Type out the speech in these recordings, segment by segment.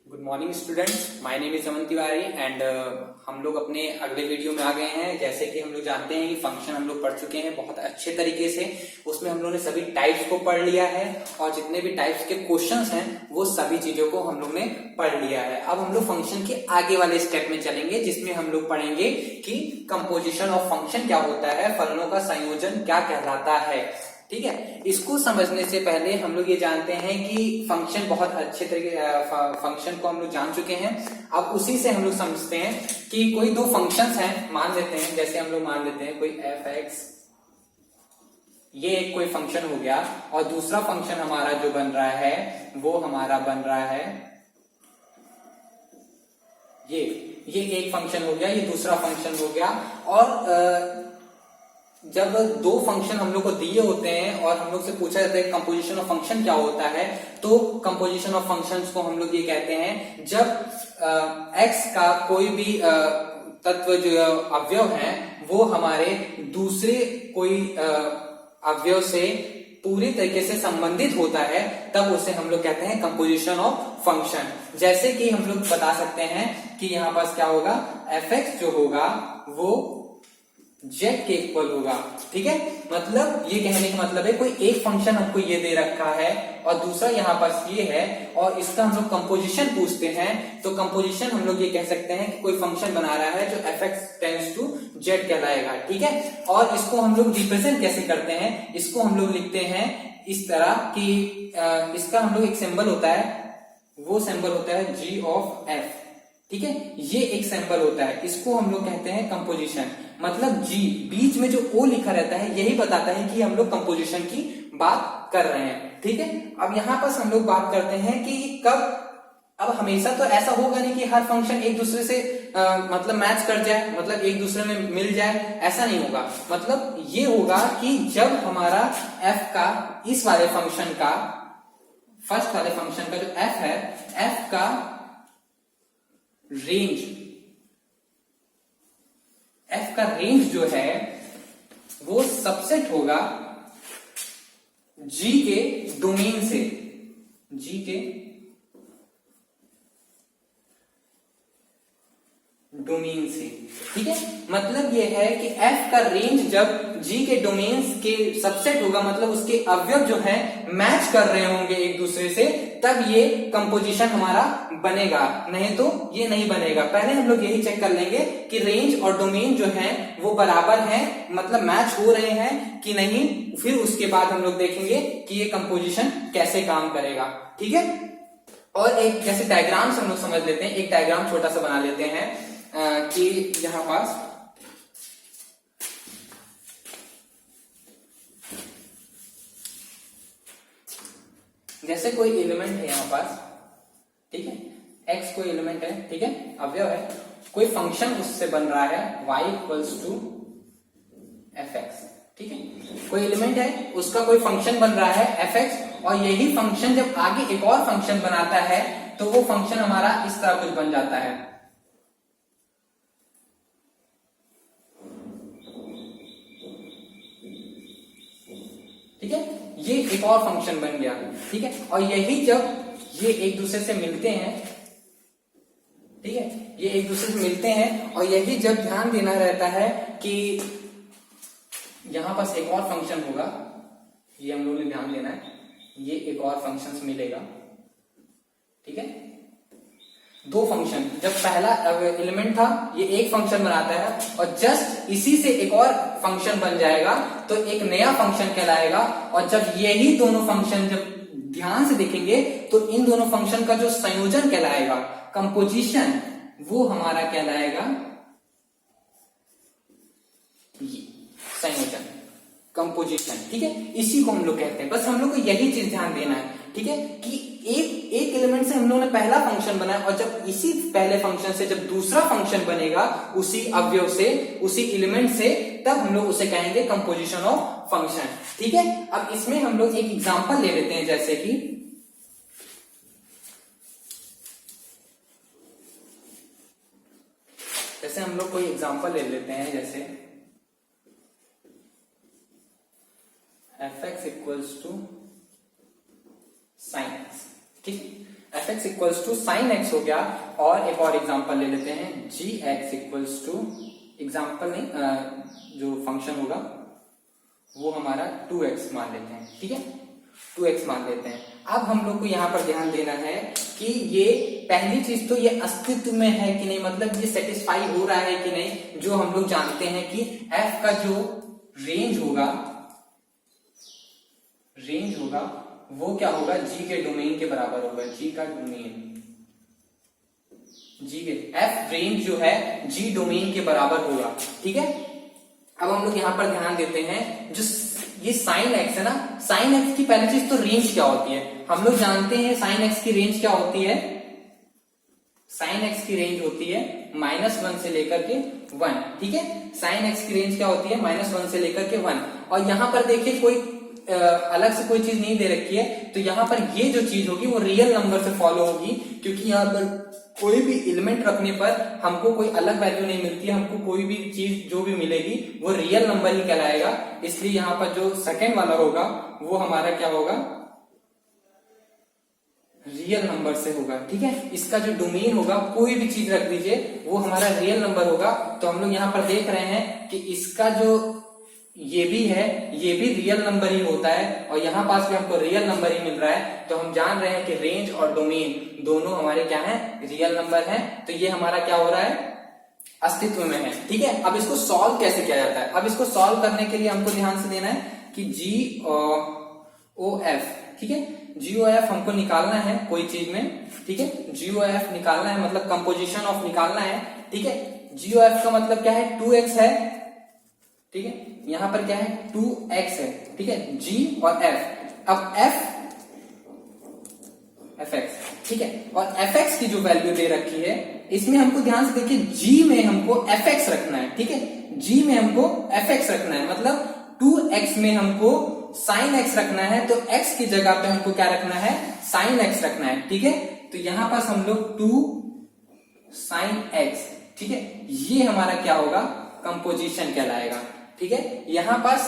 Good morning students, my name is Aman Tiwari and हम लोग अपने अगले वीडियो में आ गए हैं। जैसे कि हम लोग जानते हैं कि फंक्शन हम लोग पढ़ चुके हैं बहुत अच्छे तरीके से। उसमें हम लोग ने सभी टाइप्स को पढ़ लिया है और जितने भी टाइप्स के क्वेश्चंस हैं वो सभी चीजों को हम लोग ने पढ़ लिया है। अब हम लोग फंक्शन के आगे वाले स्टेप में चलेंगे जिसमें हम लोग पढ़ेंगे कि कंपोजिशन ऑफ फंक्शन क्या होता है, फलनों का संयोजन क्या कहलाता है। ठीक है, इसको समझने से पहले हम लोग ये जानते हैं कि फंक्शन बहुत अच्छे तरीके फंक्शन को हम लोग जान चुके हैं। अब उसी से हम लोग समझते हैं कि कोई दो फंक्शंस हैं, मान लेते हैं, जैसे हम लोग मान लेते हैं कोई एफ एक्स, ये एक कोई फंक्शन हो गया और दूसरा फंक्शन हमारा जो बन रहा है वो हमारा बन रहा है ये एक फंक्शन हो गया, ये दूसरा फंक्शन हो गया। और जब दो फंक्शन हम लोग को दिए होते हैं और हम लोग से पूछा जाता है कंपोजिशन ऑफ फंक्शन क्या होता है, तो कंपोजिशन ऑफ फंक्शंस को हम लोग ये कहते हैं जब एक्स का कोई भी तत्व जो अवयव है वो हमारे दूसरे कोई अवयव से पूरी तरीके से संबंधित होता है, तब उसे हम लोग कहते हैं कंपोजिशन ऑफ फंक्शन। जैसे कि हम लोग बता सकते हैं कि यहां पास क्या होगा, एफ एक्स जो होगा वो जेड के इक्वल होगा। ठीक है, मतलब ये कहने का मतलब है कोई एक फंक्शन हमको ये दे रखा है और दूसरा यहाँ पास ये है और इसका हम लोग कंपोजिशन पूछते हैं, तो कंपोजिशन हम लोग ये कह सकते हैं कि कोई फंक्शन बना रहा है जो f x tends to z कहलाएगा। ठीक है, और इसको हम लोग रिप्रेजेंट कैसे करते हैं, इसको हम लोग लिखते हैं इस तरह कि इसका हम लोग एक सिंबल होता है, वो सिंबल होता है जी ऑफ एफ। ठीक है, ये एक सिंबल होता है, इसको हम लोग कहते हैं कंपोजिशन। मतलब जी बीच में जो ओ लिखा रहता है यही बताता है कि हम लोग कंपोजिशन की बात कर रहे हैं। ठीक है, अब यहां पर हम लोग बात करते हैं कि कब, अब हमेशा तो ऐसा होगा नहीं कि हर फंक्शन एक दूसरे से मतलब मैच कर जाए, मतलब एक दूसरे में मिल जाए, ऐसा नहीं होगा। मतलब ये होगा कि जब हमारा एफ का इस वाले फंक्शन का, फर्स्ट वाले फंक्शन का जो एफ है, एफ का रेंज, एफ का रेंज जो है वो सबसेट होगा जी के डोमेन से, जी के डोमेन से। ठीक है, मतलब ये है कि एफ का रेंज जब जी के डोमेन के सबसेट होगा, मतलब उसके अवयव जो है मैच कर रहे होंगे एक दूसरे से, तब ये कंपोजिशन हमारा बनेगा, नहीं तो ये नहीं बनेगा। पहले हम लोग यही चेक कर लेंगे कि रेंज और डोमेन जो है वो बराबर है, मतलब मैच हो रहे हैं कि नहीं, फिर उसके बाद हम लोग देखेंगे कि ये कंपोजिशन कैसे काम करेगा। ठीक है, और एक जैसे डायग्राम हम लोग समझ लेते हैं, एक डायग्राम छोटा सा बना लेते हैं कि यहां पास जैसे कोई एलिमेंट है यहां पास, ठीक है, एक्स कोई एलिमेंट है, ठीक है, अवयव है, कोई फंक्शन उससे बन रहा है y equals to f x. ठीक है, कोई एलिमेंट है उसका कोई फंक्शन बन रहा है एफ एक्स, और यही फंक्शन जब आगे एक और फंक्शन बनाता है तो वो फंक्शन हमारा इस तरह कुछ बन जाता है। ठीक है, ये एक और फंक्शन बन गया। ठीक है, और यही जब ये एक दूसरे से मिलते हैं, ठीक है, ये एक दूसरे से मिलते हैं, और यही जब ध्यान देना रहता है कि यहां पास एक और फंक्शन होगा, ये हम लोग ने ध्यान देना है, ये एक और फंक्शन मिलेगा। ठीक है, दो फंक्शन, जब पहला एलिमेंट था ये एक फंक्शन बनाता है और जस्ट इसी से एक और फंक्शन बन जाएगा तो एक नया फंक्शन कहलाएगा। और जब यही दोनों फंक्शन जब ध्यान से देखेंगे तो इन दोनों फंक्शन का जो संयोजन कहलाएगा, कंपोजिशन, वो हमारा कहलाएगा संयोजन, कंपोजिशन। ठीक है, इसी को हम लोग कहते हैं, बस हम लोग को यही चीज ध्यान देना है। ठीक है, कि एक एलिमेंट से हम लोगों ने पहला फंक्शन बनाया और जब इसी पहले फंक्शन से जब दूसरा फंक्शन बनेगा उसी अवयव से, उसी एलिमेंट से, तब हम लोग उसे कहेंगे कंपोजिशन ऑफ फंक्शन। ठीक है, अब इसमें हम लोग एक एग्जांपल ले लेते हैं, जैसे कि हम लोग कोई एग्जांपल ले लेते हैं, जैसे f x equals to sine x. ठीक, f x x equals to sine x हो गया। और एक और एग्जांपल ले लेते हैं, gx इक्वल्स टू, एग्जांपल नहीं, जो फंक्शन होगा वो हमारा 2x मान लेते हैं, ठीक है, 2x मान लेते हैं। अब हम लोग को यहाँ पर ध्यान देना है कि ये पहली चीज तो ये अस्तित्व में है कि नहीं, मतलब ये सेटिस्फाई हो रहा है कि नहीं। जो हम लोग जानते हैं कि f का जो रेंज होगा वो क्या होगा, g के डोमेन के बराबर होगा। g का डोमेन, g के f रेंज जो है g डोमेन के बराबर होगा, ठीक है। अब हम लोग यहाँ पर ध्यान देते हैं, जो ये साइन x है ना, साइन x की पहली चीज तो रेंज क्या होती है, हम लोग जानते हैं साइन x की रेंज क्या होती है। साइन x की रेंज होती है -1 से लेकर के 1, ठीक है। साइन x की रेंज क्या होती है, -1 से लेकर के 1। और यहाँ पर देखिए कोई अलग से कोई चीज नहीं दे रखी है, तो यहाँ पर ये जो चीज होगी वो रियल नंबर से फॉलो होगी, क्योंकि यहाँ पर कोई भी एलिमेंट रखने पर हमको कोई अलग वैल्यू नहीं मिलती है, हमको कोई भी चीज जो भी मिलेगी वो रियल नंबर ही कहलाएगा। इसलिए यहाँ पर जो सेकंड वाला होगा वो हमारा क्या होगा, रियल नंबर से होगा, ठीक है। इसका जो डोमेन होगा, कोई भी चीज रख दीजिए, वो हमारा रियल नंबर होगा। तो हम लोग यहाँ पर देख रहे हैं कि इसका जो ये भी है, ये भी रियल नंबर ही होता है, और यहाँ पास भी हमको रियल नंबर ही मिल रहा है। तो हम जान रहे हैं कि रेंज और डोमेन दोनों हमारे क्या हैं, रियल नंबर हैं। तो ये हमारा क्या हो रहा है, अस्तित्व में है, ठीक है। अब इसको सॉल्व कैसे किया जाता है, अब इसको सॉल्व करने के लिए हमको ध्यान से देना है कि GOF, ठीक है, GOF हमको निकालना है कोई चीज में, ठीक है। GOF निकालना है, मतलब कंपोजिशन ऑफ निकालना है, ठीक है। GOF का मतलब क्या है, 2x है, ठीक है। यहां पर क्या है, 2x है, ठीक है, G और F। अब fx, ठीक है। और fx की जो वैल्यू दे रखी है, इसमें हमको ध्यान से देखिए, g में हमको fx रखना है, ठीक है। g में हमको fx रखना है, मतलब 2x में हमको sin x रखना है, तो x की जगह पे हमको क्या रखना है, sin x रखना है, ठीक है। तो यहां पास हम लोग 2 sin x, ठीक है, ये हमारा क्या होगा, कंपोजिशन कहलाएगा, ठीक है। यहां पास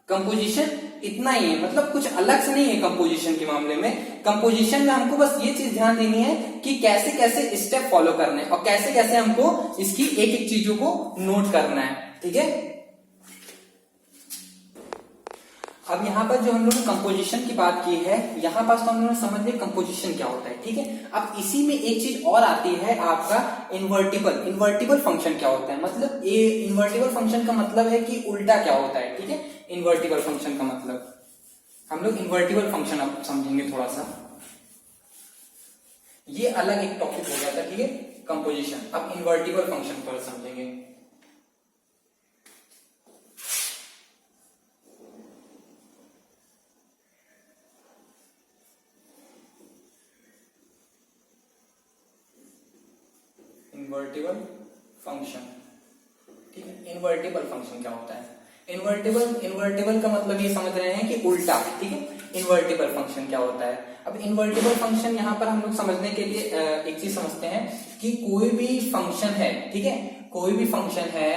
कंपोजिशन इतना ही है, मतलब कुछ अलग से नहीं है कंपोजिशन के मामले में। कंपोजिशन में हमको बस ये चीज ध्यान देनी है कि कैसे कैसे स्टेप फॉलो करने हैं और कैसे कैसे हमको इसकी एक एक चीजों को नोट करना है, ठीक है। अब यहाँ पर जो हम लोग ने कंपोजिशन की बात की है, यहाँ पास तो हम लोगों ने समझ लिया कंपोजिशन क्या होता है, ठीक है। अब इसी में एक चीज और आती है आपका इन्वर्टिबल। इन्वर्टिबल फंक्शन क्या होता है, मतलब ये इन्वर्टिबल फंक्शन का मतलब है कि उल्टा क्या होता है, ठीक है। इन्वर्टिबल फंक्शन का मतलब हम लोग इन्वर्टिबल फंक्शन अब समझेंगे थोड़ा सा, ये अलग एक टॉपिक हो जाता है, ठीक है, कंपोजिशन। अब इन्वर्टिबल फंक्शन पर समझेंगे। इन्वर्टिबल फंक्शन, ठीक है। इन्वर्टिबल फंक्शन क्या होता है, इन्वर्टिबल का मतलब ये समझ रहे हैं कि उल्टा, ठीक है। इन्वर्टिबल फंक्शन क्या होता है, अब इन्वर्टिबल फंक्शन यहाँ पर हम लोग समझने के लिए एक चीज समझते हैं कि कोई भी फंक्शन है, ठीक है, कोई भी फंक्शन है,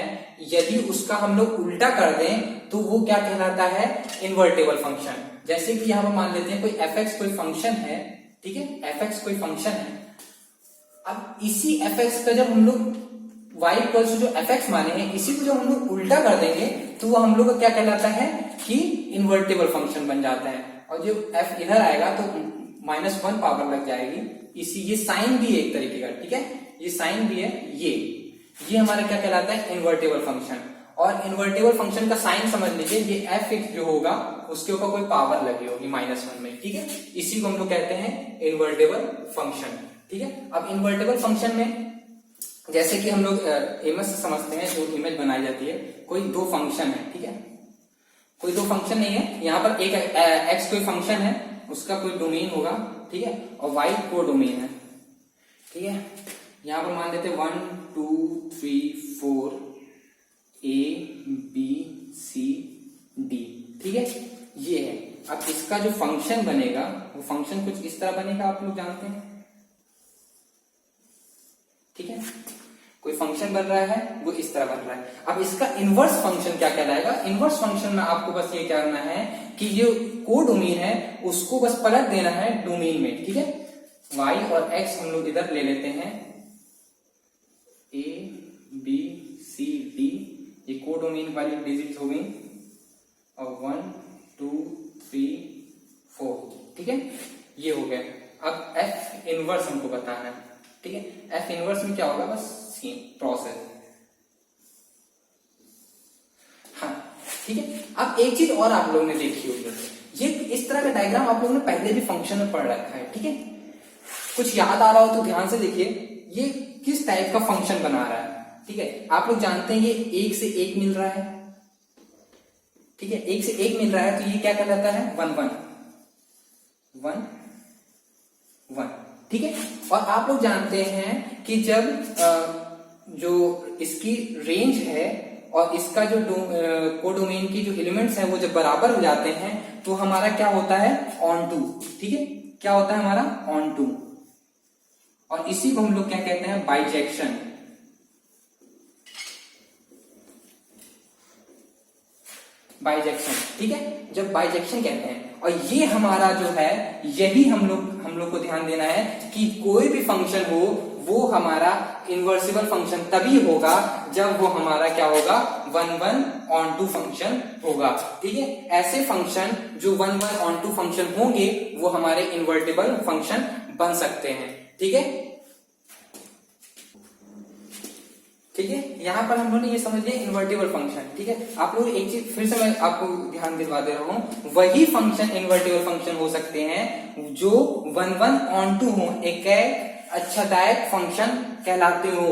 यदि उसका हम लोग उल्टा कर दें तो वो क्या कहलाता है, इन्वर्टिबल फंक्शन। जैसे कि यहाँ पर मान लेते हैं कोई fx कोई फंक्शन है, ठीक है, fx कोई फंक्शन है। अब इसी fx का जब हम लोग y इक्वल्स जो fx माने हैं, इसी को जब हम लोग उल्टा कर देंगे तो वो हम लोग का क्या कहलाता है कि इन्वर्टिबल फंक्शन बन जाता है। और जो f इधर आएगा तो -1 पावर लग जाएगी, इसी ये साइन भी है एक तरीके का, ठीक है, ये साइन भी है, ये हमारा क्या कहलाता है, इन्वर्टिबल फंक्शन। और इन्वर्टिबल फंक्शन का साइन समझ लीजिए, ये f जो होगा उसके ऊपर कोई पावर लगी होगी -1 में, ठीक है, इसी को हम लोग कहते हैं इन्वर्टिबल फंक्शन, ठीक है। अब इन्वर्टिबल फंक्शन में जैसे कि हम लोग इमेज से समझते हैं, जो इमेज बनाई जाती है, कोई दो फंक्शन है, ठीक है, कोई दो फंक्शन नहीं है, यहाँ पर एक x कोई फंक्शन है, उसका कोई डोमेन होगा, ठीक है, और y को डोमेन है, ठीक है। यहाँ पर मान लेते 1 2 3 4 A B C D, ठीक है, ये है। अब इसका जो फंक्शन बनेगा वो फंक्शन कुछ इस तरह बनेगा, आप लोग जानते हैं, ठीक है, कोई फंक्शन बन रहा है वो इस तरह बन रहा है। अब इसका इनवर्स फंक्शन क्या कहलाएगा, इनवर्स फंक्शन में आपको बस ये करना है कि जो को डोमेन है उसको बस पलट देना है डोमेन में, ठीक है। y और x हम लोग इधर ले लेते हैं, a b c d, ये कोडोमेन वाली डिजिट हो गई, और 1 2 3 4, ठीक है, ये हो गया। अब f इनवर्स हमको बताना है, ठीक है। f इनवर्स में क्या होगा, बस सेम प्रोसेस, हाँ, ठीक है। अब एक चीज और आप लोगों ने देखी होगी, ये इस तरह का डायग्राम आप लोगों ने पहले भी फंक्शन में पढ़ रखा है, ठीक है। कुछ याद आ रहा हो तो ध्यान से देखिए, ये किस टाइप का फंक्शन बना रहा है, ठीक है। आप लोग जानते हैं ये एक से एक मिल रहा है, ठीक है, एक से एक मिल रहा है, तो ये क्या कहलाता है, 1 1 1 1, ठीक है। और आप लोग जानते हैं कि जब जो इसकी रेंज है और इसका जो कोडोमेन की जो एलिमेंट्स है वो जब बराबर हो जाते हैं तो हमारा क्या होता है, ऑन टू, ठीक है, क्या होता है हमारा, ऑन टू। और इसी को हम लोग क्या कहते हैं, बाइजेक्शन, बाइजेक्शन, ठीक है, जब बाइजेक्शन कहते हैं। और ये हमारा जो है, यही हम लोग को ध्यान देना है कि कोई भी फंक्शन हो वो हमारा इनवर्सिबल फंक्शन तभी होगा जब वो हमारा क्या होगा, 1 1 ऑन टू फंक्शन होगा, ठीक है। ऐसे फंक्शन जो 1 1 ऑन टू फंक्शन होंगे वो हमारे इन्वर्टिबल फंक्शन बन सकते हैं, ठीक है, ठीक है। यहां पर हम लोगों ने ये समझ लिया इन्वर्टिबल फंक्शन, ठीक है। आप लोग एक चीज फिर से मैं आपको ध्यान दिलवा दे रहा हूं, वही फंक्शन इन्वर्टिबल फंक्शन हो सकते हैं जो 1 1 ऑन टू हो, एक अच्छादायक फंक्शन कहलाते हो,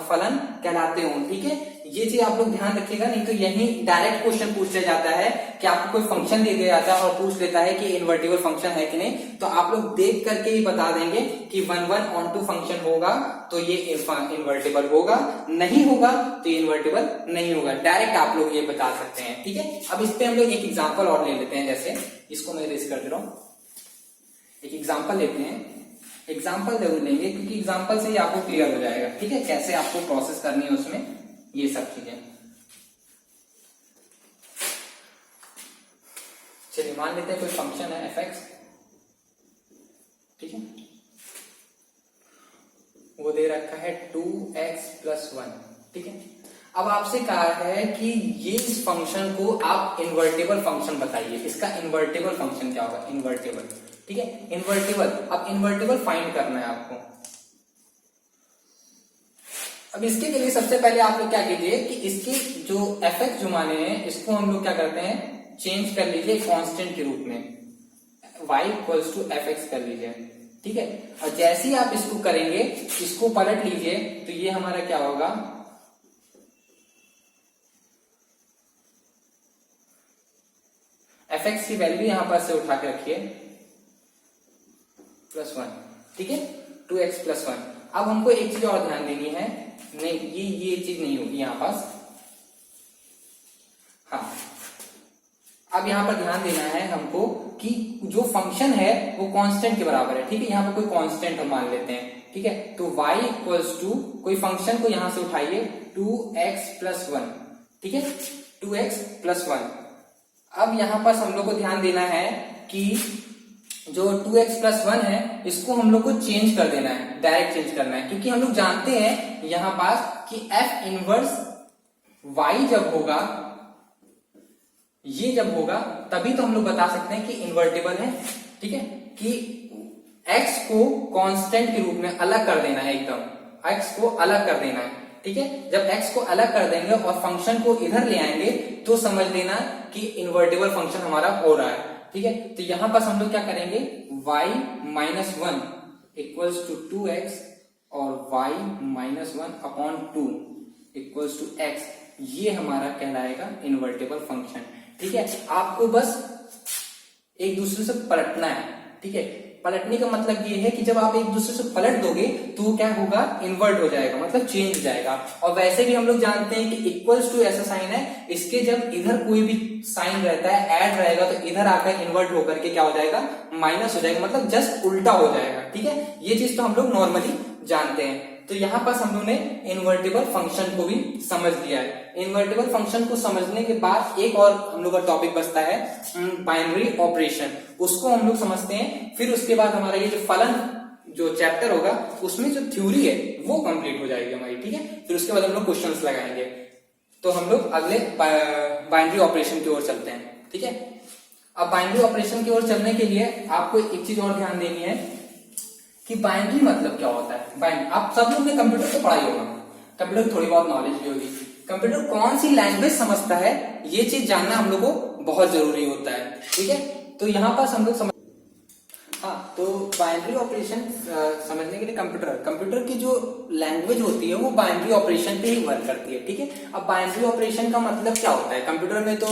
फलन कहलाते हो, ठीक है। ये चीज आप लोग ध्यान रखिएगा, नहीं तो यही डायरेक्ट क्वेश्चन पूछ लिया जाता है कि आपको कोई फंक्शन दे दिया जाता है और पूछ लेता है कि इन्वर्टिबल फंक्शन है कि नहीं, तो आप लोग देख करके ही बता देंगे कि 1 1 ऑन टू फंक्शन होगा तो ये इन्वर्टिबल होगा, नहीं होगा तो ये इन्वर्टिबल नहीं होगा, डायरेक्ट आप लोग ये बता सकते हैं, ठीक है। अब इस पे हम लोग एक एग्जाम्पल और ले लेते हैं, जैसे इसको मैं रेस कर दे रहा हूं, एक एग्जाम्पल लेते हैं, एग्जाम्पल जरूर लेंगे क्योंकि एग्जाम्पल से ही आपको क्लियर हो जाएगा, ठीक है, कैसे आपको प्रोसेस करनी है उसमें ये सब चीजें। चलिए मान लेते हैं कोई फंक्शन है f(x), ठीक है, वो दे रखा है 2x + 1, ठीक है। अब आपसे कहा है कि ये इस फंक्शन को आप इन्वर्टेबल फंक्शन बताइए, इसका इन्वर्टेबल फंक्शन क्या होगा, इन्वर्टेबल, ठीक है, इन्वर्टेबल। अब इन्वर्टेबल फाइंड करना है आपको। अब इसके लिए सबसे पहले आप लोग क्या कीजिए कि इसके जो f(x) जो माने हैं इसको हम लोग क्या करते हैं, चेंज कर लीजिए कांस्टेंट के रूप में, y = f(x) कर लीजिए, ठीक है। और जैसे ही आप इसको करेंगे, इसको पलट लीजिए तो ये हमारा क्या होगा, f(x) की वैल्यू यहां पर से उठा के रखिए +1, ठीक है, 2x + 1। अब हमको एक चीज और ध्यान देनी है, नहीं ये चीज नहीं होगी यहां पास, हाँ। अब यहां पर ध्यान देना है हमको कि जो फंक्शन है वो कांस्टेंट के बराबर है, ठीक है। यहां पर कोई कांस्टेंट हम मान लेते हैं, ठीक है। तो y = कोई फंक्शन को यहां से उठाइए 2x + 1, ठीक है, 2x + 1। अब यहां पर हम लोग को ध्यान देना है कि जो 2x + 1 है इसको हम लोग को चेंज कर देना है, डायरेक्ट चेंज करना है, क्योंकि हम लोग जानते हैं यहां पास कि f इनवर्स y जब होगा, ये जब होगा तभी तो हम लोग बता सकते हैं कि इन्वर्टेबल है, ठीक है, कि x को कांस्टेंट के रूप में अलग कर देना है, एकदम x को अलग कर देना है, ठीक है। जब x को अलग कर देंगे और फंक्शन को इधर ले आएंगे तो समझ लेना कि इन्वर्टेबल फंक्शन हमारा हो रहा है, ठीक है। तो यहां पर हम लोग क्या करेंगे, y - 1 = 2x और y - 1/2 = x, ये हमारा कहलाएगा इन्वर्टेबल फंक्शन, ठीक है। आपको बस एक दूसरे से पलटना है, ठीक है। पलटने का मतलब ये है कि जब आप एक दूसरे से पलट दोगे तो क्या होगा, इन्वर्ट हो जाएगा, मतलब चेंज हो जाएगा। और वैसे भी हम लोग जानते हैं कि = ऐसा साइन है, इसके जब इधर कोई भी साइन रहता है, ऐड रहेगा, तो इधर आकर इन्वर्ट होकर के क्या हो जाएगा, माइनस हो जाएगा, मतलब जस्ट उल्टा हो जाएगा, ठीक है। ये चीज तो हम लोग नॉर्मली जानते हैं। तो यहां पास हम लोग ने इन्वर्टेबल फंक्शन को भी समझ लिया है। इन्वर्टेबल फंक्शन को समझने के बाद एक और हम लोग का टॉपिक बचता है बाइनरी ऑपरेशन, उसको हम लोग समझते हैं। फिर उसके बाद हमारा ये जो फलन जो चैप्टर होगा उसमें जो थ्योरी है वो कंप्लीट हो जाएगी हमारी, ठीक है। फिर उसके बाद हम लोग क्वेश्चंस लगाएंगे। तो हम लोग अगले बाइनरी ऑपरेशन की ओर चलते हैं, ठीक है। अब बाइनरी ऑपरेशन की ओर चलने के लिए आपको एक चीज और ध्यान देनी है कि बाइनरी मतलब क्या होता है। बाइनरी आप सब लोग ने कंप्यूटर तो पढ़ा ही होगा, कंप्यूटर थोड़ी बहुत नॉलेज भी होगी। कंप्यूटर कौन सी लैंग्वेज समझता है ये चीज जानना हम लोग को बहुत जरूरी होता है, ठीक है। तो यहाँ पास हम लोग हाँ, तो बाइनरी ऑपरेशन समझने के लिए कंप्यूटर की जो लैंग्वेज होती है वो बाइनरी ऑपरेशन पे ही वर्क करती है, ठीक है। अब बाइनरी ऑपरेशन का मतलब क्या होता है कंप्यूटर में, तो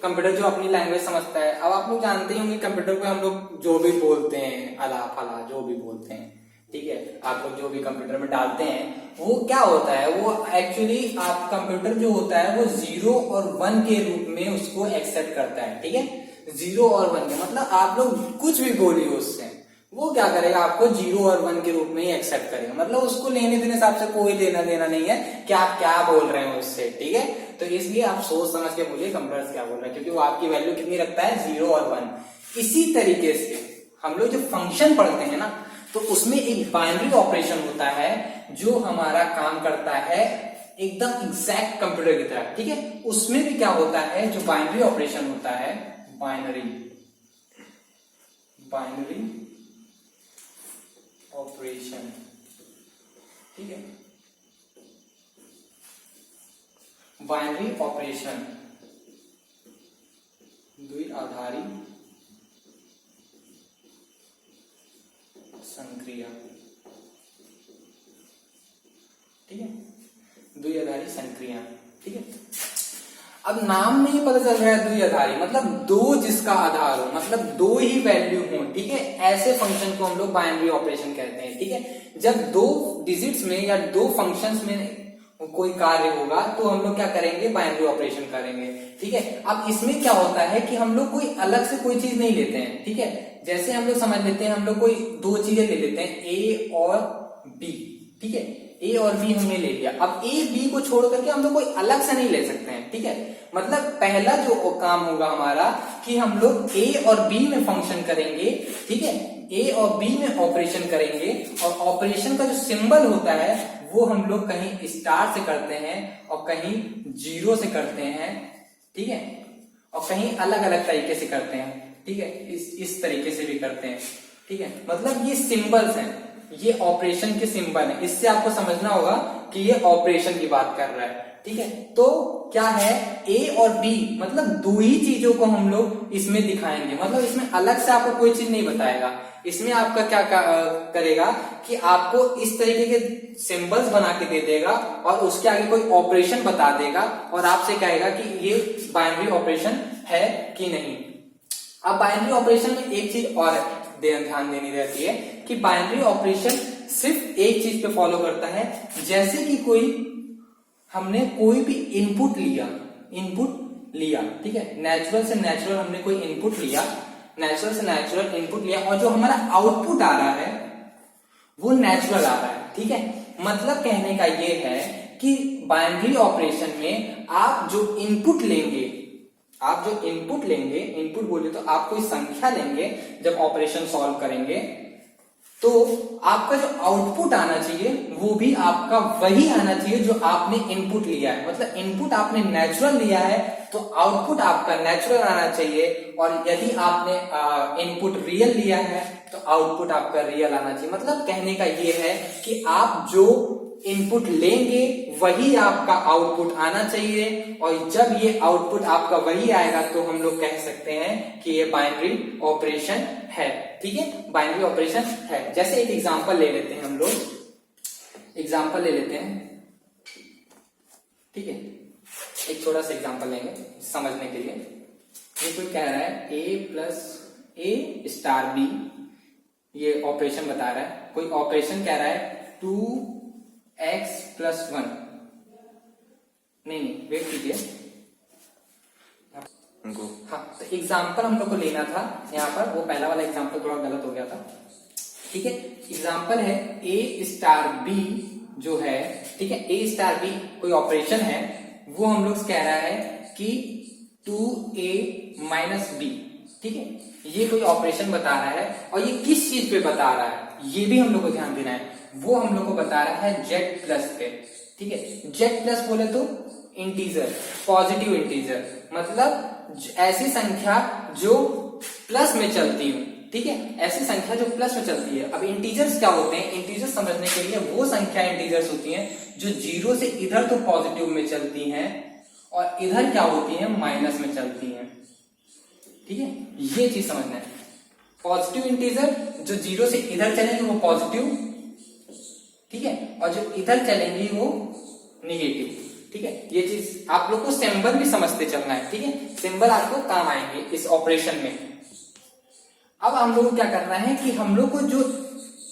कंप्यूटर जो अपनी लैंग्वेज समझता है। अब आप लोग जानते ही होंगे कंप्यूटर को हम लोग जो भी बोलते हैं, अला फला जो भी बोलते हैं, ठीक है। आप लोग जो भी कंप्यूटर में डालते हैं वो क्या होता है, वो एक्चुअली आप कंप्यूटर जो होता है वो 0 और 1 के रूप में उसको एक्सेप्ट करता है, ठीक है। 0 और 1 के मतलब आप लोग कुछ भी बोलिए उससे, वो क्या करेगा आपको 0 और 1 के रूप में ही एक्सेप्ट करेगा। मतलब उसको लेने देने से आपसे कोई लेना देना नहीं है कि आप क्या बोल रहे हैं उससे, ठीक है। तो इसलिए आप सोच समझ के बोलिए कंप्यूटर क्या बोल रहा है, क्योंकि वो आपकी वैल्यू कितनी रखता है, 0 और 1। इसी तरीके से हम लोग जो फंक्शन पढ़ते हैं ना, तो उसमें एक बाइनरी ऑपरेशन होता है जो हमारा काम करता है एकदम एग्जैक्ट कंप्यूटर की तरह, ठीक है। उसमें भी क्या होता है, जो बाइनरी ऑपरेशन होता है, बाइनरी ऑपरेशन, ठीक है। बाइनरी ऑपरेशन द्विआधारी संक्रिया, ठीक है, द्विआधारी संक्रिया, ठीक है। अब नाम में ही पता चल रहा है द्विआधारी मतलब दो जिसका आधार हो, मतलब दो ही वैल्यू हो, ठीक है। ऐसे फंक्शन को हम लोग बाइनरी ऑपरेशन कहते हैं, ठीक है। जब दो डिजिट्स में या दो फंक्शंस में कोई कार्य होगा तो हम लोग क्या करेंगे, बाइनरी ऑपरेशन करेंगे, ठीक है। अब इसमें क्या होता है कि हम लोग कोई अलग से कोई चीज नहीं लेते हैं, ठीक है। जैसे हम लोग समझ लेते हैं, हम लोग कोई दो चीजें ले लेते हैं, ए और बी, ठीक है। ए और बी हमने ले लिया। अब ए बी को छोड़ करके हम लोग कोई अलग से नहीं ले सकते हैं, ठीक है। मतलब पहला जो काम होगा हमारा कि हम लोग ए और बी में फंक्शन करेंगे, ठीक है। ए और बी में ऑपरेशन करेंगे और ऑपरेशन का जो सिंबल होता है वो हम लोग कहीं स्टार से करते हैं और कहीं 0 से करते हैं, ठीक है। और कहीं अलग अलग तरीके से करते हैं, ठीक है। इस तरीके से भी करते हैं, ठीक है। मतलब ये सिंबल्स हैं, ये ऑपरेशन के सिंबल है। इससे आपको समझना होगा कि ये ऑपरेशन की बात कर रहा है, ठीक है। तो क्या है, ए और बी मतलब दो ही चीजों को हम लोग इसमें दिखाएंगे, मतलब इसमें अलग से आपको कोई चीज नहीं बताएगा। इसमें आपका क्या करेगा कि आपको इस तरीके के सिंबल्स बना के दे देगा और उसके आगे कोई ऑपरेशन बता देगा और आपसे कहेगा कि ये बाइनरी ऑपरेशन है कि नहीं। अब बाइनरी ऑपरेशन में एक चीज और ध्यान देनी रहती है कि बाइनरी ऑपरेशन सिर्फ एक चीज पे फॉलो करता है। जैसे कि हमने कोई भी इनपुट लिया, ठीक है। नेचुरल से नेचुरल हमने कोई इनपुट लिया, नेचुरल से नेचुरल इनपुट लिया और जो हमारा आउटपुट आ रहा है वो नेचुरल आ रहा है, ठीक है। मतलब कहने का ये है कि बाइनरी ऑपरेशन में आप जो इनपुट लेंगे, इनपुट बोले तो आप कोई संख्या लेंगे जब ऑपरेशन सॉल्व करेंगे, तो आपका जो आउटपुट आना चाहिए वो भी आपका वही आना चाहिए जो आपने इनपुट लिया है। मतलब इनपुट आपने नेचुरल लिया है तो आउटपुट आपका नेचुरल आना चाहिए, और यदि आपने इनपुट रियल लिया है तो आउटपुट आपका रियल आना चाहिए। मतलब कहने का ये है कि आप जो इनपुट लेंगे वही आपका आउटपुट आना चाहिए, और जब ये आउटपुट आपका वही आएगा तो हम लोग कह सकते हैं कि ये बाइनरी ऑपरेशन है, ठीक है। बाइनरी ऑपरेशन है। जैसे एक एग्जांपल ले लेते हैं, हम लोग एग्जांपल ले लेते हैं, ठीक है। एक छोटा सा एग्जांपल लेंगे समझने के लिए। ये कोई कह रहा है a plus a star b, ये ऑपरेशन बता रहा है। कोई ऑपरेशन कह रहा है 2x प्लस 1, नहीं वेट कीजिए, हाँ। तो एग्जाम्पल हम लोग को लेना था यहाँ पर, वो पहला वाला एग्जाम्पल थोड़ा गलत हो गया था, ठीक है। एग्जाम्पल है a स्टार बी जो है, ठीक है। a स्टार बी कोई ऑपरेशन है, वो हम लोग कह रहा है कि 2a माइनस बी, ठीक है। ये कोई ऑपरेशन बता रहा है और ये किस चीज पे बता रहा है, ये भी हम लोग को ध्यान देना है। वो हम लोग को बता रहा है जेड प्लस पे, ठीक है। जेड प्लस बोले तो इंटीजर, पॉजिटिव इंटीजर, मतलब ऐसी संख्या जो प्लस में चलती हो, ठीक है, ऐसी संख्या जो प्लस में चलती है। अब इंटीजर्स क्या होते हैं, इंटीजर्स समझने के लिए वो संख्या इंटीजर्स होती हैं जो जीरो से इधर तो पॉजिटिव में चलती हैं और इधर क्या होती हैं, माइनस में चलती हैं, ठीक है। ये चीज समझना है। पॉजिटिव इंटीजर जो जीरो से इधर चलेंगे वो पॉजिटिव, ठीक है, और जो इधर चलेंगी वो निगेटिव, ठीक है। ये चीज आप लोग को सिंबल भी समझते चलना है, ठीक है, सिंबल आपको काम आएंगे इस ऑपरेशन में। अब हम लोग को क्या करना है कि हम लोग को जो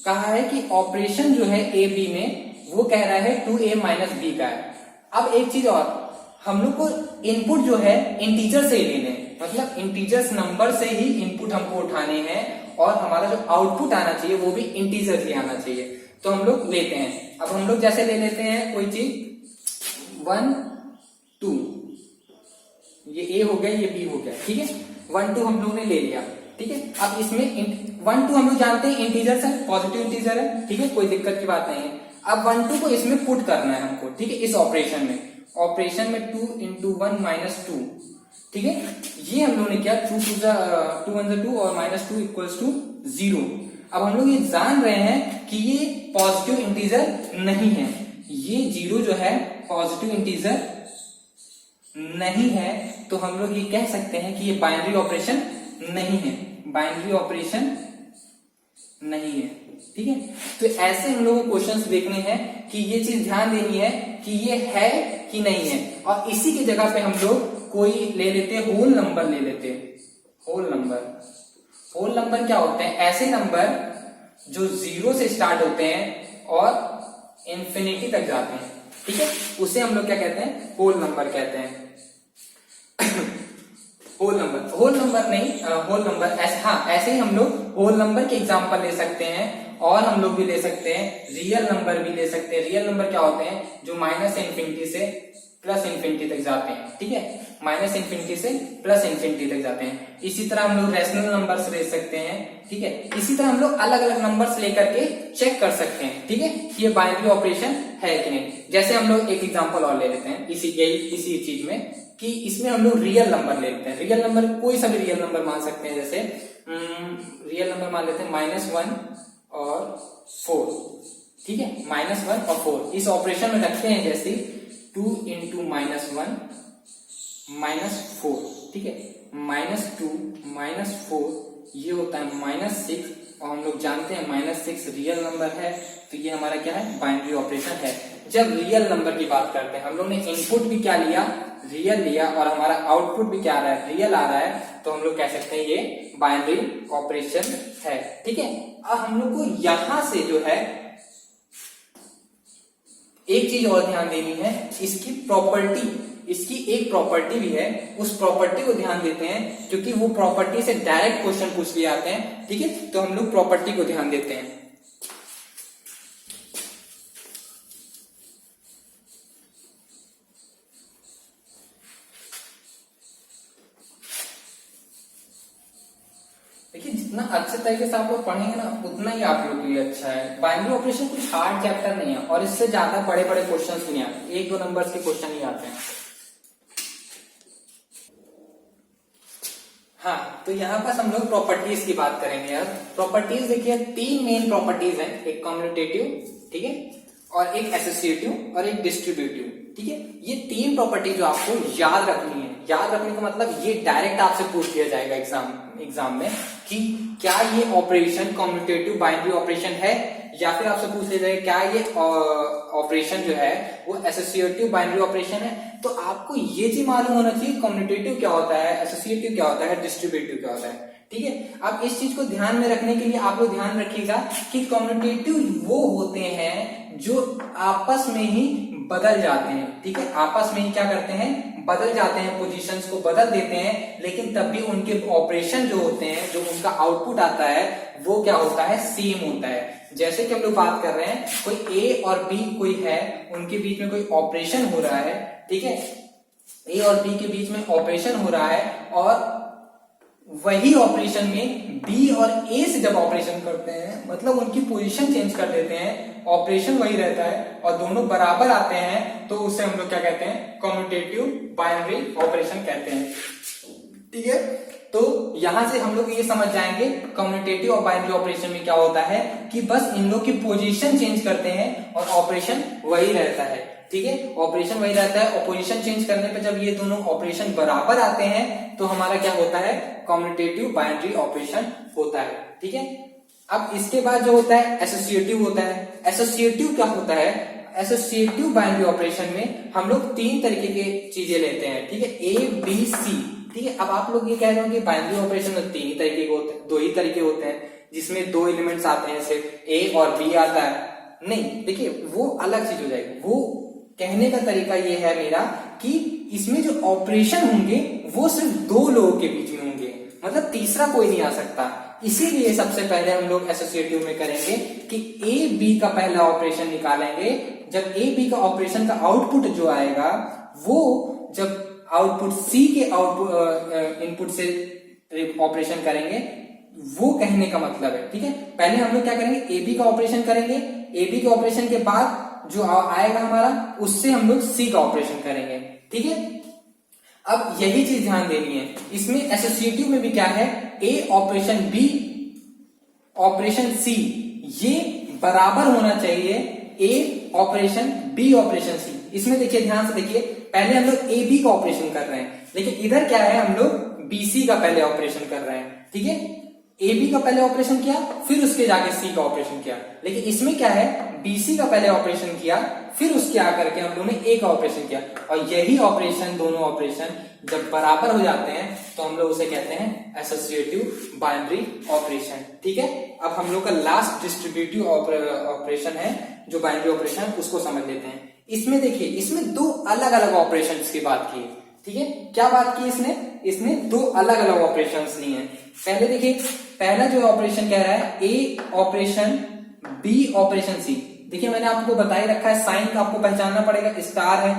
कहा है कि ऑपरेशन जो है ए बी में वो कह रहा है 2a माइनस बी का है। अब एक चीज और, हम लोग को इनपुट जो है इंटीजर से ही लेने हैं, मतलब इंटीजर्स नंबर से ही इनपुट हमको उठाने हैं और हमारा जो आउटपुट आना चाहिए वो भी इंटीजर ही आना चाहिए। तो हम लोग लेते हैं, अब हम लोग जैसे ले लेते हैं कोई चीज 1 2, ये ए हो गया, ये बी हो गया, ठीक है। 1 2 हम लोग ने ले लिया, ठीक है। अब इसमें 1 2 हम लोग जानते हैं इंटीजर्स है, पॉजिटिव इंटीजर है, ठीक है, कोई दिक्कत की बात नहीं है। अब 1 2 को इसमें पुट करना है हमको, ठीक है, इस ऑपरेशन में 2 into 1 minus 2, ठीक है। ये हम लोग ने किया 2 1 2 और -2 इक्वल्स टू 0। अब हम लोग ये जान रहे हैं कि ये पॉजिटिव इंटीजर नहीं है, ये 0 जो है पॉजिटिव इंटीजर नहीं है, तो हम लोग ये कह सकते हैं कि ये बाइनरी ऑपरेशन नहीं है, बाइनरी ऑपरेशन नहीं है, ठीक है। तो ऐसे हम लोगों को क्वेश्चंस देखने हैं कि ये चीज ध्यान देनी है कि ये है कि नहीं है, और इसी की जगह पे हम लोग कोई ले लेते हैं, होल नंबर ले लेते हैं। होल नंबर क्या होते हैं, ऐसे नंबर जो 0 से स्टार्ट होते हैं और इंफिनिटी तक जाते हैं, ठीक है, उसे हम लोग क्या कहते हैं, होल नंबर कहते हैं। होल नंबर ऐसे, हाँ, ऐसे ही हम लोग होल नंबर के एग्जांपल ले सकते हैं और हम लोग भी ले सकते हैं रियल नंबर भी ले सकते हैं। रियल नंबर क्या होते हैं, जो माइनस इंफिनिटी से प्लस इंफिनिटी तक जाते हैं, ठीक है, माइनस इंफिनिटी से प्लस इंफिनिटी तक जाते हैं। इसी तरह हम लोग रैशनल नंबर्स ले सकते हैं, ठीक है। इसी तरह हम लोग अलग अलग नंबर्स लेकर के चेक कर सकते हैं, ठीक है, कि ये बाइनरी ऑपरेशन है कि नहीं। जैसे हम लोग एक एग्जांपल और ले लेते हैं इसी चीज में, कि इसमें हम लोग रियल नंबर ले लेते हैं। रियल नंबर कोई सा भी रियल नंबर मान सकते हैं, जैसे रियल नंबर मान लेते हैं -1 और 4, ठीक है, -1 और 4 इस ऑपरेशन में रखते हैं, जैसे 2 into -1 -4, ठीक है, -2 -4 ये होता है -6, और हम लोग जानते हैं -6 रियल नंबर है, तो ये हमारा क्या है, बाइनरी ऑपरेशन है। जब रियल नंबर की बात करते हैं, हम लोग ने इनपुट भी क्या लिया, रियल लिया, और हमारा आउटपुट भी क्या आ रहा है, रियल आ रहा है, तो हम लोग कह सकते हैं ये बाइनरी ऑपरेशन है, ठीक है। अब हम लोग को यहां से जो है एक चीज और ध्यान देनी है, इसकी प्रॉपर्टी, इसकी एक प्रॉपर्टी भी है, उस प्रॉपर्टी को ध्यान देते हैं, क्योंकि वो प्रॉपर्टी से डायरेक्ट क्वेश्चन पूछ लिए आते हैं, ठीक है। तो हम लोग प्रॉपर्टी को ध्यान देते हैं। देखिए, जितना अच्छे तरीके से आप लोग पढ़ेंगे ना, उतना ही आप लोग के लिए अच्छा है। बाइनरी ऑपरेशन कुछ हार्ड चैप्टर नहीं है, और इससे ज्यादा बड़े बड़े क्वेश्चंस नहीं आते, 1-2 नंबर्स के क्वेश्चन ही आते हैं। हाँ, तो यहाँ पर हम लोग प्रॉपर्टीज की बात करेंगे। यार प्रॉपर्टीज देखिए, 3 मेन प्रॉपर्टीज हैं, एक कम्यूटेटिव, ठीक है, और एक एसोसिएटिव और एक डिस्ट्रीब्यूटिव, ठीक है। ये 3 प्रॉपर्टी जो आपको याद रखनी है, याद रखने का मतलब ये डायरेक्ट आपसे पूछ लिया जाएगा एग्जाम में कि क्या ये ऑपरेशन कम्यूटेटिव बाइनरी ऑपरेशन है, या फिर आपसे पूछ लिया जाएगा क्या ये ऑपरेशन जो है वो एसोसिएटिव बाइनरी ऑपरेशन है। तो आपको ये चीज मालूम होना चाहिए कम्यूटेटिव क्या होता है, एसोसिएटिव क्या होता है, डिस्ट्रीब्यूटिव क्या होता है, ठीक है। अब इस चीज को ध्यान में रखने के लिए आप लोग ध्यान रखिएगा कि कम्यूटेटिव वो होते हैं जो आपस में ही बदल जाते हैं, ठीक है, आपस में ही क्या करते हैं, बदल जाते हैं, पोजीशंस को बदल देते हैं, लेकिन तब भी उनके ऑपरेशन जो होते हैं, जो उनका आउटपुट आता है वो क्या होता है, सेम होता है। जैसे कि हम लोग बात कर रहे हैं, कोई ए और बी कोई है, उनके बीच में कोई ऑपरेशन हो रहा है, ठीक है, ए और बी के बीच में ऑपरेशन हो रहा है, और वही ऑपरेशन में बी और ए से जब ऑपरेशन करते हैं, मतलब उनकी पोजीशन चेंज कर देते हैं, ऑपरेशन वही रहता है और दोनों बराबर आते हैं, तो उसे हम लोग क्या कहते हैं, कम्यूटेटिव बाइनरी ऑपरेशन कहते हैं। ठीक है, तो यहां से हम लोग ये समझ जाएंगे कम्यूटेटिव और बाइनरी ऑपरेशन में क्या होता है कि बस इन लोग की पोजीशन चेंज करते हैं और ऑपरेशन वही रहता है। ठीक है, ऑपरेशन वही रहता है और पोजीशन चेंज करने पे जब ये दोनों ऑपरेशन बराबर आते हैं तो हमारा क्या होता है, कम्यूटेटिव बाइनरी ऑपरेशन होता है। ठीक है, अब इसके बाद जो होता है एसोसिएटिव होता है। एसोसिएटिव क्या होता है, एसोसिएटिव बाइनरी ऑपरेशन में हम लोग 3 तरीके की चीजें लेते हैं। ठीक है, ए बी सी। ठीक है, अब आप लोग ये कह रहे हो कि बाइनरी ऑपरेशन में 3 ही तरीके के होते हैं, 2 ही तरीके होते हैं जिसमें 2 एलिमेंट्स आते हैं, सिर्फ ए और बी आता है। नहीं, देखिए वो अलग चीज हो जाएगी। वो कहने का तरीका ये है मेरा कि इसमें जो ऑपरेशन होंगे वो सिर्फ 2 लोगों के बीच में होंगे, मतलब तीसरा कोई नहीं आ सकता। इसीलिए सबसे पहले हम लोग एसोसिएटिव में करेंगे कि ए बी का पहला ऑपरेशन निकालेंगे। जब ए बी का ऑपरेशन का आउटपुट जो आएगा वो जब आउटपुट सी के आउटपुट इनपुट से ऑपरेशन करेंगे, वो कहने का मतलब है। ठीक है, पहले हम लोग क्या करेंगे, ए बी का ऑपरेशन करेंगे, ए बी के ऑपरेशन के बाद जो आएगा हमारा उससे हम लोग सी का ऑपरेशन करेंगे। ठीक है, अब यही चीज ध्यान देनी है। इसमें एसोसिएटिव में भी क्या है, ए ऑपरेशन बी ऑपरेशन सी ये बराबर होना चाहिए ए ऑपरेशन बी ऑपरेशन सी। इसमें देखिए ध्यान से देखिए, पहले हम लोग ए बी का ऑपरेशन कर रहे हैं, लेकिन इधर क्या है, हम लोग बी सी का पहले ऑपरेशन कर रहे हैं। ठीक है, ए बी का पहले ऑपरेशन किया, फिर उसके जाके सी का ऑपरेशन किया। लेकिन इसमें क्या है, बीसी का पहले ऑपरेशन किया, फिर उसके आकर के हम लोगों ने ए का ऑपरेशन किया। और यही ऑपरेशन, दोनों ऑपरेशन जब बराबर हो जाते हैं तो हम लोग उसे कहते हैं एसोसिएटिव बाइनरी ऑपरेशन। ठीक है, अब हम लोग का लास्ट डिस्ट्रीब्यूटिव ऑपरेशन है जो बाइनरी ऑपरेशन, उसको समझ लेते हैं। इसमें देखिए, इसमें 2 अलग अलग ऑपरेशन की बात की। ठीक है, क्या बात की इसने 2 अलग अलग ऑपरेशन ली है। पहले देखिए, पहला जो ऑपरेशन कह रहा है ए ऑपरेशन बी ऑपरेशन सी। देखिए मैंने आपको बता ही रखा है, साइन का आपको पहचानना पड़ेगा, स्टार है,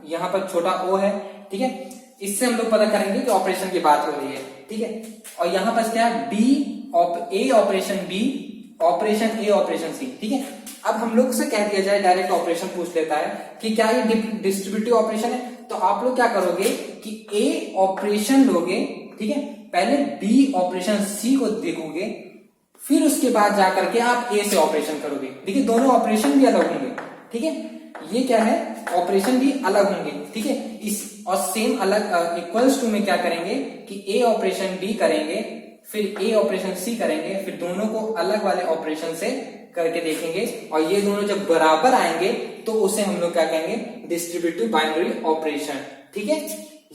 यहाँ पर छोटा ओ है। ठीक है, इससे हम लोग पता करेंगे कि ऑपरेशन की बात हो रही है। ठीक है, और यहाँ पर क्या है, ए ऑपरेशन बी ऑपरेशन ए ऑपरेशन सी। ठीक है, अब हम लोग से कह दिया जाए, डायरेक्ट ऑपरेशन पूछ लेता है कि क्या ये डिस्ट्रीब्यूटिव ऑपरेशन है, तो आप लोग क्या करोगे कि ए ऑपरेशन लोगे। ठीक है, पहले बी ऑपरेशन सी को देखोगे, फिर उसके बाद जाकर के आप ए से ऑपरेशन करोगे। देखिए दोनों ऑपरेशन भी अलग होंगे। ठीक है, ये क्या है, ऑपरेशन भी अलग होंगे। ठीक है, इस और सेम अलग इक्वल्स टू में क्या करेंगे कि ए ऑपरेशन बी करेंगे, फिर ए ऑपरेशन सी करेंगे, फिर दोनों को अलग वाले ऑपरेशन से करके देखेंगे, और ये दोनों जब बराबर आएंगे तो उसे हम लोग क्या कहेंगे, डिस्ट्रीब्यूटिव बाइनरी ऑपरेशन। ठीक है,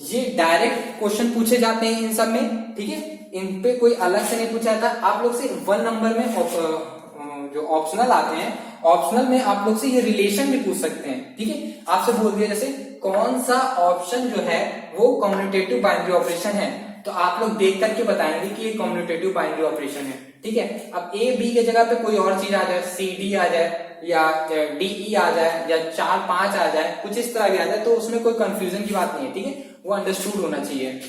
ये डायरेक्ट क्वेश्चन पूछे जाते हैं इन सब में। ठीक है, इन पे कोई अलग से नहीं पूछा जाता। आप लोग से 1 नंबर में जो ऑप्शनल आते हैं, ऑप्शनल में आप लोग से ये रिलेशन भी पूछ सकते हैं। ठीक है, आपसे बोल दिया जैसे कौन सा ऑप्शन जो है वो कम्यूटेटिव बाइनरी ऑपरेशन है, तो आप लोग देख करके बताएंगे कि ये कम्यूटेटिव बाइनरी ऑपरेशन है। ठीक है, अब ए बी के जगह पे कोई और चीज आ जाए, सी डी आ जाए या डी ई आ जाए या 4 5 आ जाए, कुछ इस तरह भी आ जाए, तो उसमें कोई कंफ्यूजन की बात नहीं है। ठीक है, वो अंडरस्टूड होना चाहिए।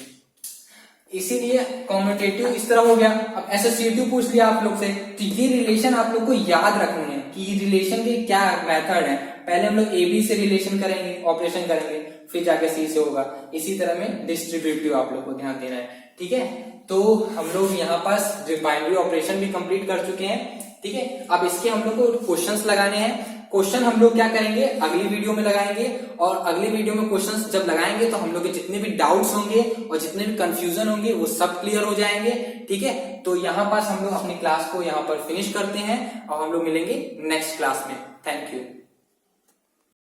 इसीलिए कम्यूटेटिव इस तरह हो गया। अब एसोसिएटिव पूछ लिया आप लोग से, तो ये रिलेशन आप लोग को याद रखने हैं कि रिलेशन के क्या मेथड है। पहले हम लोग ए बी से रिलेशन करेंगे, ऑपरेशन करेंगे, फिर जाके सी से होगा। इसी तरह में डिस्ट्रीब्यूटिव आप लोग को ध्यान देना है। ठीक है, तो हम लोग यहाँ पास बाइनरी ऑपरेशन भी कंप्लीट कर चुके हैं। ठीक है, अब इसके हम लोग को क्वेश्चंस लगाने हैं। क्वेश्चन हम लोग क्या करेंगे, अगली वीडियो में लगाएंगे, और अगली वीडियो में क्वेश्चंस जब लगाएंगे तो हम लोग के जितने भी डाउट्स होंगे और जितने भी कंफ्यूजन होंगे वो सब क्लियर हो जाएंगे। ठीक है, तो यहाँ पास हम लोग अपनी क्लास को यहाँ पर फिनिश करते हैं और हम लोग मिलेंगे नेक्स्ट क्लास में। Thank you.